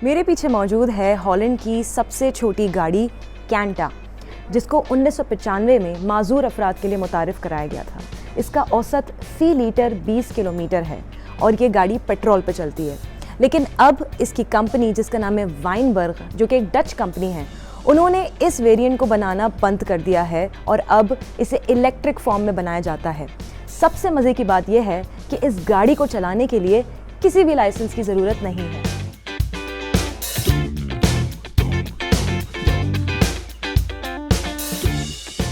मेरे पीछे मौजूद है हॉलैंड की सबसे छोटी गाड़ी कैंटा, जिसको 1995 में माजूर अफराद के लिए मुतारिफ़ कराया गया था। इसका औसत फ़ी लीटर 20 किलोमीटर है और ये गाड़ी पेट्रोल पे चलती है। लेकिन अब इसकी कंपनी, जिसका नाम है वाइनबर्ग, जो कि एक डच कंपनी है, उन्होंने इस वेरिएंट को बनाना बंद कर दिया है और अब इसे इलेक्ट्रिक फॉर्म में बनाया जाता है। सबसे मज़े की बात यह है कि इस गाड़ी को चलाने के लिए किसी भी लाइसेंस की ज़रूरत नहीं है।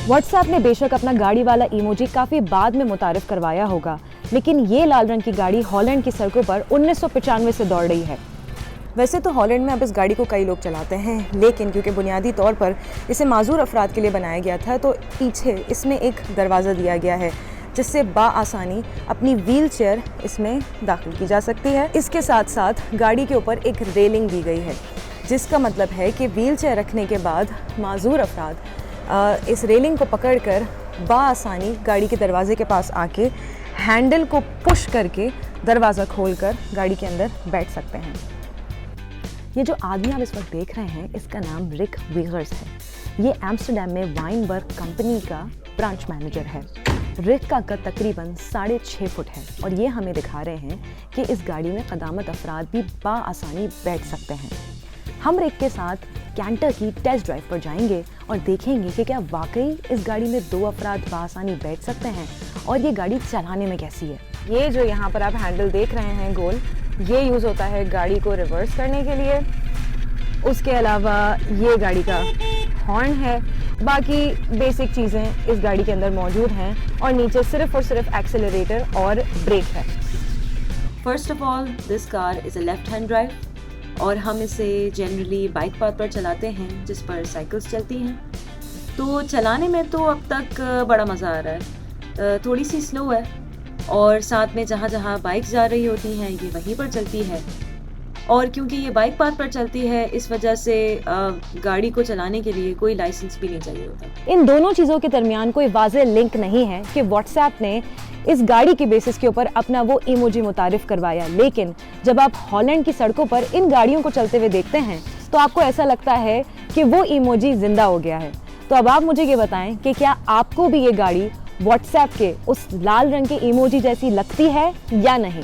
व्हाट्सएप ने बेशक अपना गाड़ी वाला इमोजी काफ़ी बाद में मुतारिफ करवाया होगा, लेकिन ये लाल रंग की गाड़ी हॉलैंड की सड़कों पर 1995 से दौड़ रही है। वैसे तो हॉलैंड में अब इस गाड़ी को कई लोग चलाते हैं, लेकिन क्योंकि बुनियादी तौर पर इसे माजूर अफराद के लिए बनाया गया था, तो पीछे इसमें एक दरवाज़ा दिया गया है जिससे बाआसानी अपनी व्हील चेयर इसमें दाखिल की जा सकती है। इसके साथ साथ गाड़ी के ऊपर एक रेलिंग दी गई है, जिसका मतलब है कि व्हील चेयर रखने के बाद माजूर अफराद इस रेलिंग को पकड़कर बाआसानी गाड़ी के दरवाजे के पास आके हैंडल को पुश करके दरवाज़ा खोलकर गाड़ी के अंदर बैठ सकते हैं। ये जो आदमी आप इस वक्त देख रहे हैं, इसका नाम रिक वीगर्स है। ये एम्स्टरडैम में वाइनबर्ग कंपनी का ब्रांच मैनेजर है। रिक का कद तकरीबन 6.5 फुट है और ये हमें दिखा रहे हैं कि इस गाड़ी में क़दामत अफराद भी बाआसानी बैठ सकते हैं। हम रिक के साथ कैंटा की टेस्ट ड्राइव पर जाएंगे और देखेंगे कि क्या वाकई इस गाड़ी में 2 अफराद बाआसानी बैठ सकते हैं और ये गाड़ी चलाने में कैसी है। ये जो यहाँ पर आप हैंडल देख रहे हैं गोल, ये यूज़ होता है गाड़ी को रिवर्स करने के लिए। उसके अलावा ये गाड़ी का हॉर्न है। बाकी बेसिक चीज़ें इस गाड़ी के अंदर मौजूद हैं और नीचे सिर्फ और सिर्फ एक्सेलरेटर और ब्रेक है। First of all, this car is a left hand drive और हम इसे जनरली बाइक पाथ पर चलाते हैं जिस पर साइकिल्स चलती हैं। तो चलाने में तो अब तक बड़ा मज़ा आ रहा है। थोड़ी सी स्लो है और साथ में जहाँ जहाँ बाइक जा रही होती हैं ये वहीं पर चलती है, और क्योंकि ये बाइक पाथ पर चलती है इस वजह से गाड़ी को चलाने के लिए कोई लाइसेंस भी नहीं चाहिए होता। इन दोनों चीज़ों के दरमियान कोई वाज़ेह लिंक नहीं है कि व्हाट्सएप ने इस गाड़ी की बेसिस के ऊपर अपना वो इमोजी मुतारिफ करवाया, लेकिन जब आप हॉलैंड की सड़कों पर इन गाड़ियों को चलते हुए देखते हैं तो आपको ऐसा लगता है कि वो इमोजी जिंदा हो गया है। तो अब आप मुझे ये बताएं कि क्या आपको भी ये गाड़ी व्हाट्सएप के उस लाल रंग के इमोजी जैसी लगती है या नहीं।